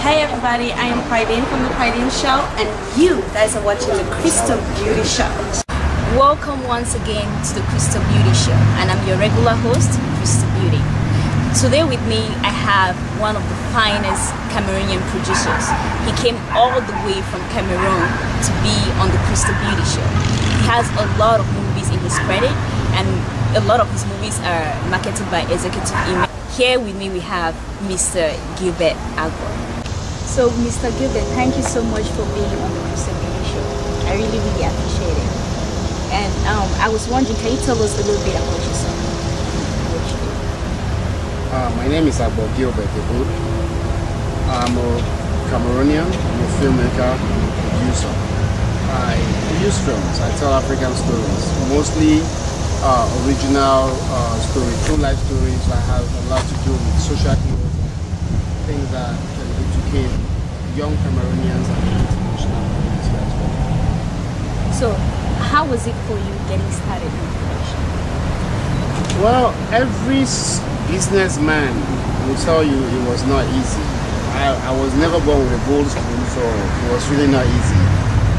Hey everybody, I am Pridine from the Pridine Show, and you guys are watching the Crystal Beauty Show. Welcome once again to the Crystal Beauty Show, and I'm your regular host, Crystal Beauty. Today with me, I have one of the finest Cameroonian producers. He came all the way from Cameroon to be on the Crystal Beauty Show. He has a lot of movies in his credit, and a lot of his movies are marketed by Executive Image. Here with me, we have Mr. Gilbert Agbor. So, Mr. Gilbert, thank you so much for being on the Crystal Beauty Show. I really appreciate it. And I was wondering, can you tell us a little bit about yourself? What you do? My name is Agbor Gilbert, Ebot. I'm a Cameroonian, I'm a filmmaker, producer. I produce films, I tell African stories, mostly original stories, true life stories that have a lot to do with social ills, things that can educate young Cameroonians and the international community as well. So, how was it for you getting started in production? Well, every businessman will tell you it was not easy. I was never born with a gold spoon, so it was really not easy.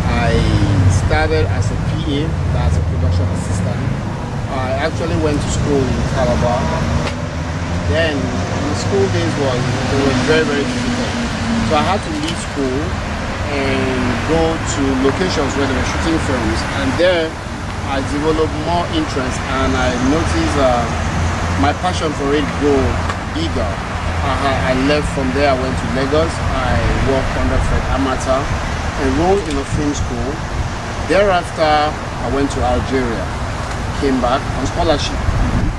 I started as a PA, that's a production assistant. I actually went to school in Calabar. Then the school days were very difficult. So I had to leave school and go to locations where they were shooting films. And there I developed more interest, and I noticed my passion for it grew bigger. I left from there, I went to Lagos. I worked under Fred Amata, enrolled in a film school. Thereafter, I went to Algeria. Came back on scholarship.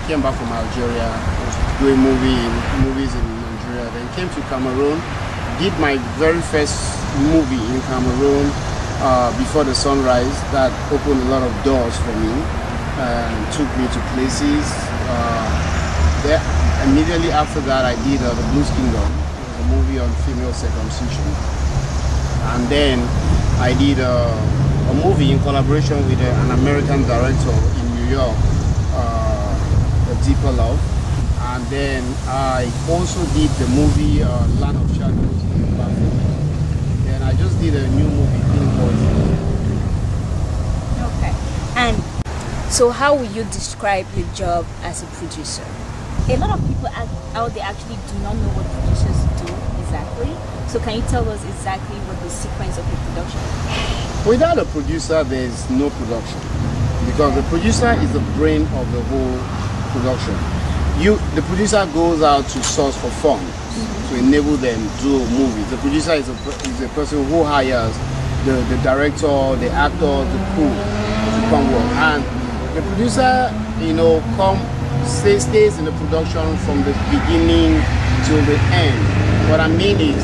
Came back from Algeria, was doing movies in Nigeria. Then came to Cameroon, did my very first movie in Cameroon, Before the Sunrise. That opened a lot of doors for me and took me to places. Immediately after that, I did The Blues Kingdom. It was a movie on female circumcision. And then I did a movie in collaboration with an American director in New York, A Deeper Love. And then I also did the movie Land of Shadows. And I just did a new movie, Pink Poison. Okay. And so how will you describe your job as a producer? A lot of people out there actually do not know what producers do exactly. So can you tell us exactly what the sequence of a production is? Without a producer, there's no production, because the producer is the brain of the whole production. The producer goes out to source for funds to enable them to do movies. The producer is a person who hires the director, the actor, the crew to come work. And the producer, stays in the production from the beginning till the end. What I mean is,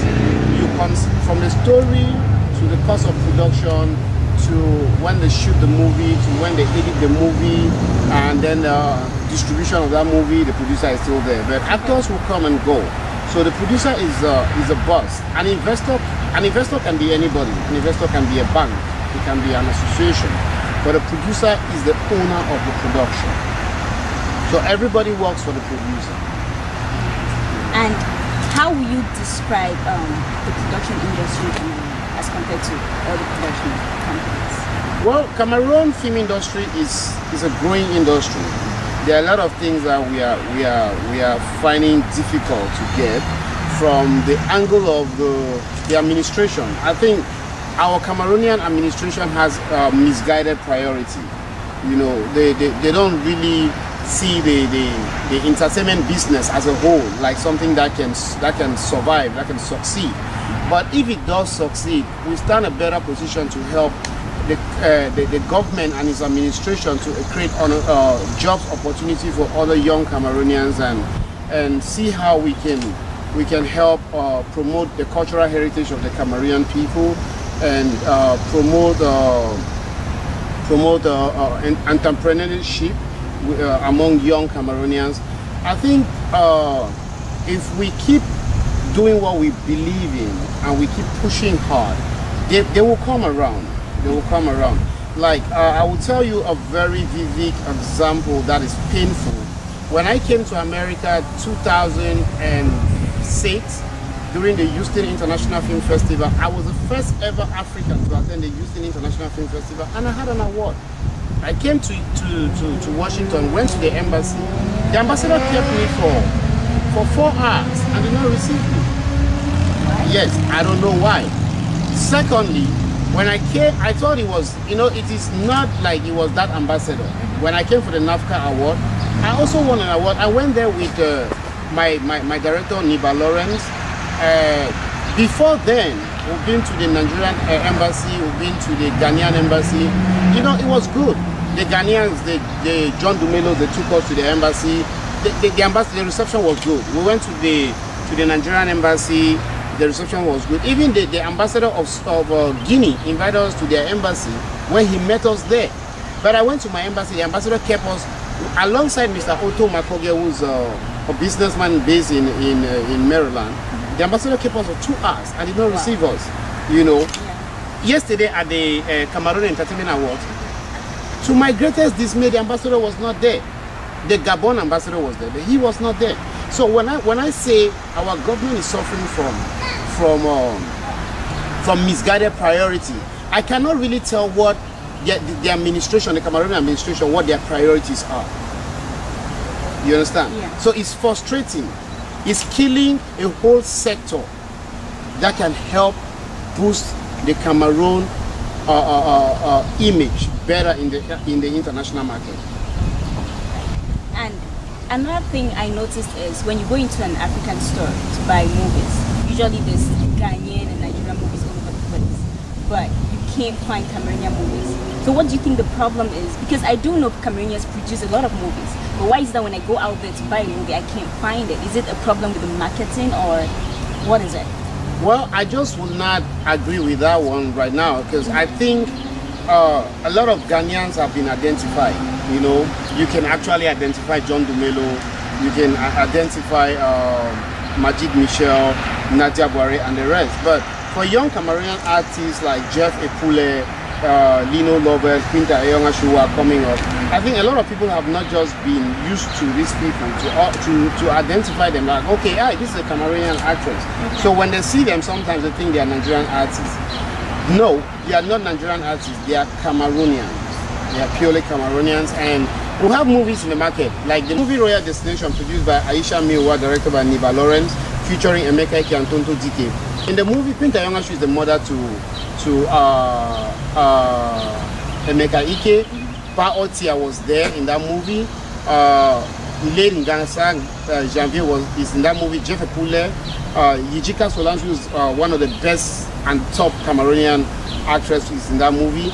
from the story to the cost of production, to when they shoot the movie, to when they edit the movie, and then the distribution of that movie, the producer is still there. But actors will come and go. So the producer is a boss. An investor can be anybody. An investor can be a bank. It can be an association. But a producer is the owner of the production. So everybody works for the producer. And how will you describe the production industry as compared to other production companies? Well, Cameroon film industry is a growing industry. There are a lot of things that we are finding difficult to get from the angle of the administration. I think our Cameroonian administration has misguided priority. They don't really see the entertainment business as a whole like something that can survive, that can succeed. But if it does succeed, we stand a better position to help the government and its administration to create job opportunity for other young Cameroonians, and see how we can help promote the cultural heritage of the Cameroonian people, and promote entrepreneurship among young Cameroonians. I think if we keep doing what we believe in and we keep pushing hard, they will come around. They will come around. Like I will tell you a very vivid example that is painful. When I came to America 2006, during the Houston International Film Festival. I was the first ever African to attend the Houston International Film Festival, and I had an award. I came to Washington, went to the embassy. The ambassador kept me for 4 hours and did not receive me. Yes, I don't know why. Secondly, when I came, I thought it was, you know, it is not like it was that ambassador. When I came for the NAFCA award, I also won an award. I went there with my director, Niba Lawrence. Before then, we've been to the Nigerian embassy, we've been to the Ghanaian embassy. You know, it was good. The Ghanaians, the John Dumelo, they took us to the embassy. The reception was good. We went to the Nigerian embassy. The reception was good. Even the ambassador of Guinea invited us to their embassy when he met us there. But I went to my embassy. The ambassador kept us alongside Mr. Otto Makoge, who's a businessman based in Maryland. The ambassador kept us for 2 hours and did not receive us. You know, yesterday at the Cameroon Entertainment Awards, to my greatest dismay, the ambassador was not there. The Gabon ambassador was there, but he was not there. So when I say our government is suffering from misguided priority, I cannot really tell what the administration, the Cameroon administration, what their priorities are. You understand? Yeah. So it's frustrating. It's killing a whole sector that can help boost the Cameroon image better in the international market. And another thing I noticed is when you go into an African store to buy movies, usually there's Ghanaian and Nigerian movies all over the place, but you can't find Cameroonian movies. So what do you think the problem is? Because I do know Cameroonians produce a lot of movies, but why is that when I go out there to buy a movie, I can't find it? Is it a problem with the marketing or what is it? Well, I just would not agree with that one right now, because I think a lot of Ghanaians have been identified. You know, you can actually identify John Dumelo, you can identify Majid Michel, Nadia Boire, and the rest. But for young Cameroonian artists like Jeff Epule, Lino Lovell, Quinta Achou are coming up, I think a lot of people have not just been used to these people to identify them like, okay, this is a Cameroonian actress. Okay. So when they see them, sometimes they think they are Nigerian artists. No, they are not Nigerian artists, they are Cameroonians. They are purely Cameroonians, and we have movies in the market, like the movie Royal Destination, produced by Aisha Miwa, directed by Niba Lawrence, featuring Emeka Ike and Tonto Dike. In the movie, Quinta Achou is the mother to Emeka Ike. Pa Otia was there in that movie. Late Ngasa Janvier is in that movie. Jeff Epule, Yijika Solange, is one of the best and top Cameroonian actresses in that movie.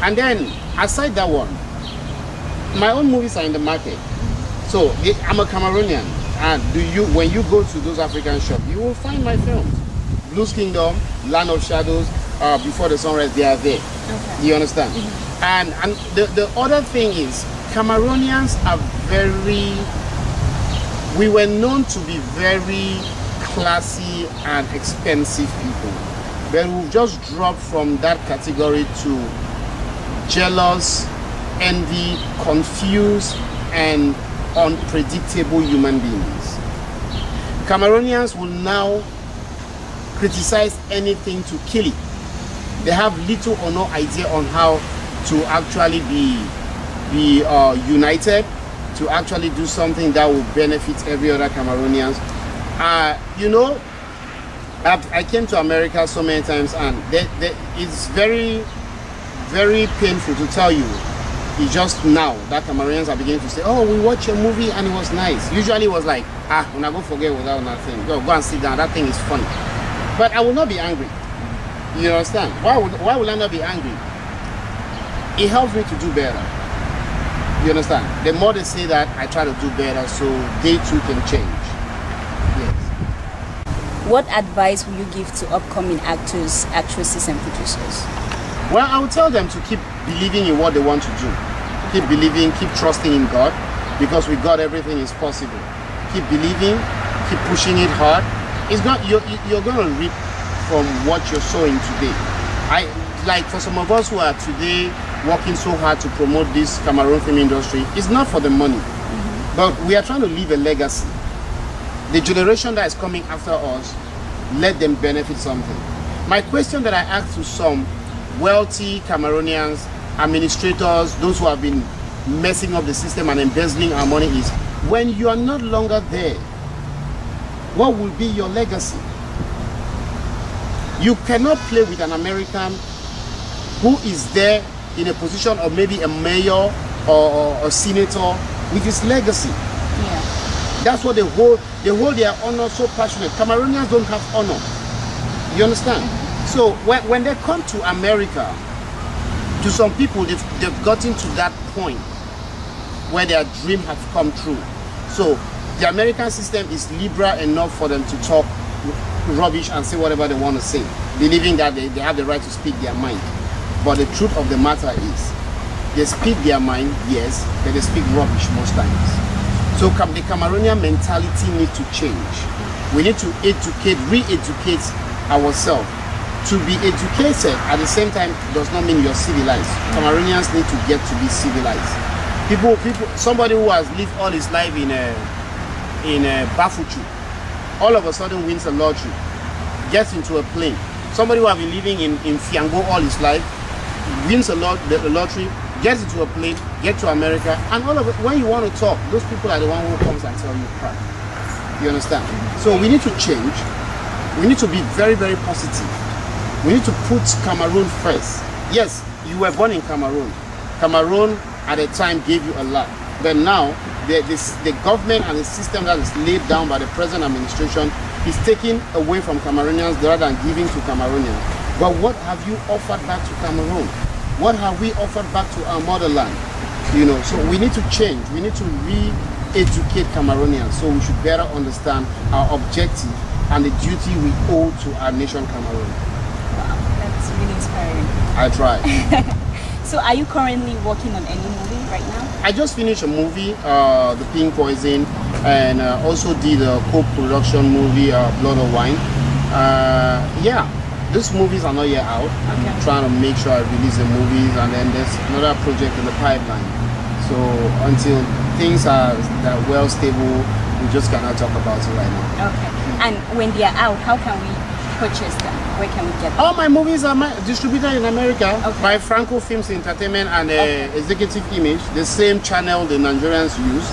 And then, aside that one, my own movies are in the market. So I'm a Cameroonian, and when you go to those African shops, you will find my films. Blues Kingdom, Land of Shadows, Before the Sunrise, they are there. Okay. You understand? Mm-hmm. And the other thing is, Cameroonians are we were known to be very classy and expensive people. But we've just dropped from that category to jealous, envy, confused, and unpredictable human beings. Cameroonians will now criticize anything to kill it. They have little or no idea on how to actually be united, to actually do something that will benefit every other Cameroonians. You know, I came to America so many times, and it's very, very painful to tell you. It's just now that Cameroonians are beginning to say, oh, we watched a movie and it was nice. Usually it was like, when I go forget without nothing, go and sit down, that thing is funny. But I will not be angry. You understand? Why will I not be angry? It helps me to do better. You understand? The more they say that, I try to do better so they too can change. Yes. What advice will you give to upcoming actors, actresses, and producers? Well, I would tell them to keep believing in what they want to do. Keep believing, keep trusting in God, because with God everything is possible. Keep believing, keep pushing it hard. It's not you're going to reap from what you're sowing today. Like for some of us who are today working so hard to promote this Cameroon film industry, it's not for the money, but we are trying to leave a legacy. The generation that is coming after us let them benefit something. My question that I asked to some wealthy Cameroonians, administrators, those who have been messing up the system and embezzling our money is, when you are no longer there, what will be your legacy? You cannot play with an American who is there in a position of maybe a mayor or a senator with his legacy. Yeah. That's what they hold their honor so passionate. Cameroonians don't have honor. You understand? So when they come to America, to some people, they've gotten to that point where their dream has come true. So the American system is liberal enough for them to talk rubbish and say whatever they want to say, believing that they have the right to speak their mind. But the truth of the matter is, they speak their mind, yes, but they speak rubbish most times. So the Cameroonian mentality needs to change. We need to educate, re-educate ourselves. To be educated at the same time does not mean you're civilized. Cameroonians need to get to be civilized. Somebody who has lived all his life in Bafuchu, all of a sudden wins a lottery, gets into a plane. Somebody who has been living in Fiango all his life, wins the lottery, gets into a plane, gets to America, and all of it, when you want to talk, those people are the one who comes and tell you crap. You understand? So we need to change. We need to be very, very positive. We need to put Cameroon first. Yes, you were born in Cameroon. Cameroon at the time gave you a lot. But now, the government and the system that is laid down by the present administration is taking away from Cameroonians rather than giving to Cameroonians. But what have you offered back to Cameroon? What have we offered back to our motherland? You know, so we need to change. We need to re-educate Cameroonians so we should better understand our objective and the duty we owe to our nation, Cameroon. Wow, that's really inspiring. I try. So are you currently working on any movie right now? I just finished a movie, The Pink Poison, and also did a co-production movie, Blood or Wine. Yeah, these movies are not yet out. Okay. I'm trying to make sure I release the movies, and then there's another project in the pipeline. So until things are well stable, we just cannot talk about it right now. Okay. And when they are out, how can we purchase them? Where can we get them? All my movies are distributed in America by Franco Films Entertainment and Executive Image, the same channel the Nigerians use.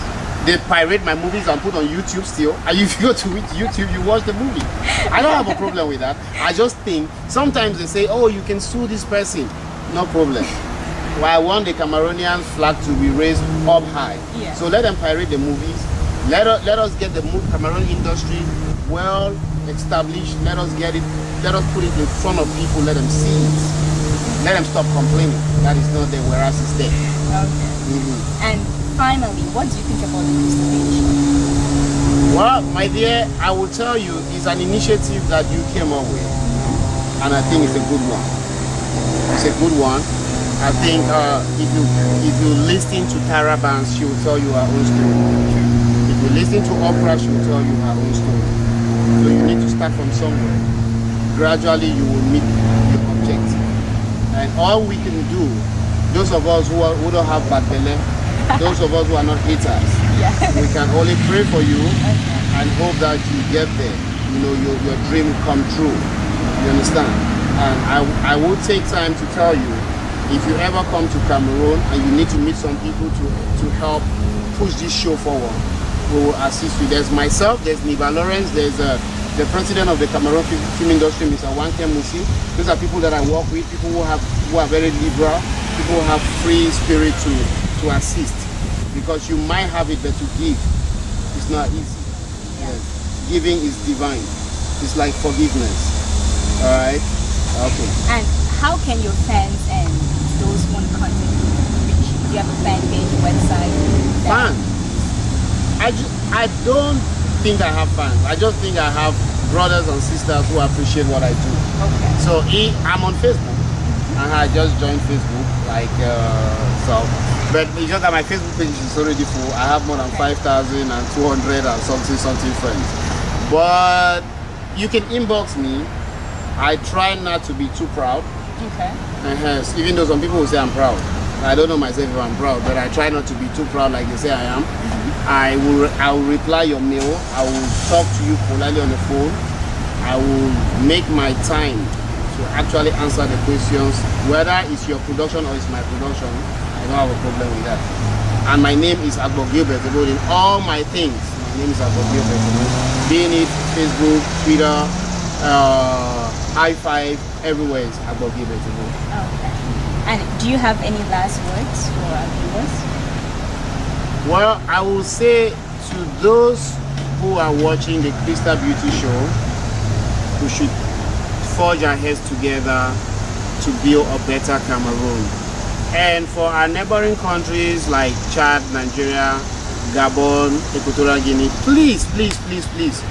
They pirate my movies and put on YouTube still. And if you go to YouTube, you watch the movie. I don't have a problem with that. I just think, sometimes they say, oh, you can sue this person. No problem. Well, I want the Cameroonian flag to be raised up high. Yeah. So let them pirate the movies. Let us get the Cameroon industry well established. Let us get it. Let us put it in front of people. Let them see it. Let them stop complaining that it's not there, whereas it's there. Okay. And finally, what do you think about the Crystal Beauty Show? Well, my dear, I will tell you, it's an initiative that you came up with, and I think it's a good one. It's a good one. I think if you listen to Tara Banks, she will tell you her own story. If you listen to Oprah, she will tell you her own story. So you need to start from somewhere. Gradually, you will meet your objective. And all we can do, those of us who don't have bad belly, those of us who are not haters, we can only pray for you and hope that you get there. You know, your dream will come true. You understand? And I will take time to tell you, if you ever come to Cameroon and you need to meet some people to help push this show forward, we will assist you. There's myself, there's Niva Lawrence, there's the president of the Cameroon film industry, Mr. Wanke Musi. Those are people that I work with, people who are very liberal, people who have free spirit to assist. Because you might have it, but to give, it's not easy. Yes. Giving is divine. It's like forgiveness. All right? Okay. And how can your fans and those who want to contact you reach you? Do you have a fan page, website? Fans? I don't think I have fans. I just think I have brothers and sisters who appreciate what I do. Okay. So I'm on Facebook, and I just joined Facebook, so. But it's just that my Facebook page is already full. I have more than 5,200 and something friends. But you can inbox me. I try not to be too proud. Okay. Even though some people will say I'm proud. I don't know myself if I'm proud, but I try not to be too proud like they say I am. I will reply your mail. I will talk to you politely on the phone. I will make my time to actually answer the questions, whether it's your production or it's my production. I don't have a problem with that. And my name is Agbor Gilbert in all my things. My name is Agbor Gilbert, being it Facebook, Twitter, i5, everywhere is Agbor Gilbert. Okay. And do you have any last words for our viewers? Well, I will say to those who are watching the Crystal Beauty Show, we should forge our heads together to build a better Cameroon. And for our neighboring countries like Chad, Nigeria, Gabon, Equatorial Guinea, please, please, please, please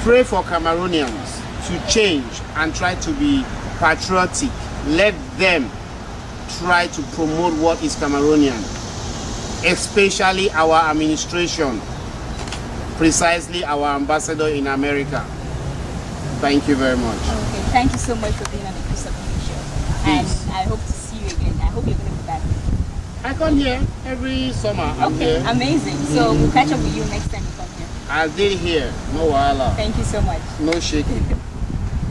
pray for Cameroonians to change and try to be patriotic. Let them try to promote what is Cameroonian, especially our administration, precisely our ambassador in America. Thank you very much. Okay, thank you so much for being on the Crystal Beauty Show. And I hope to see you again. I hope you're going to be back. I come here every summer. Okay, amazing. So we'll catch up with you next time you come here. I'll be here. No wahala. Thank you so much. No shaking.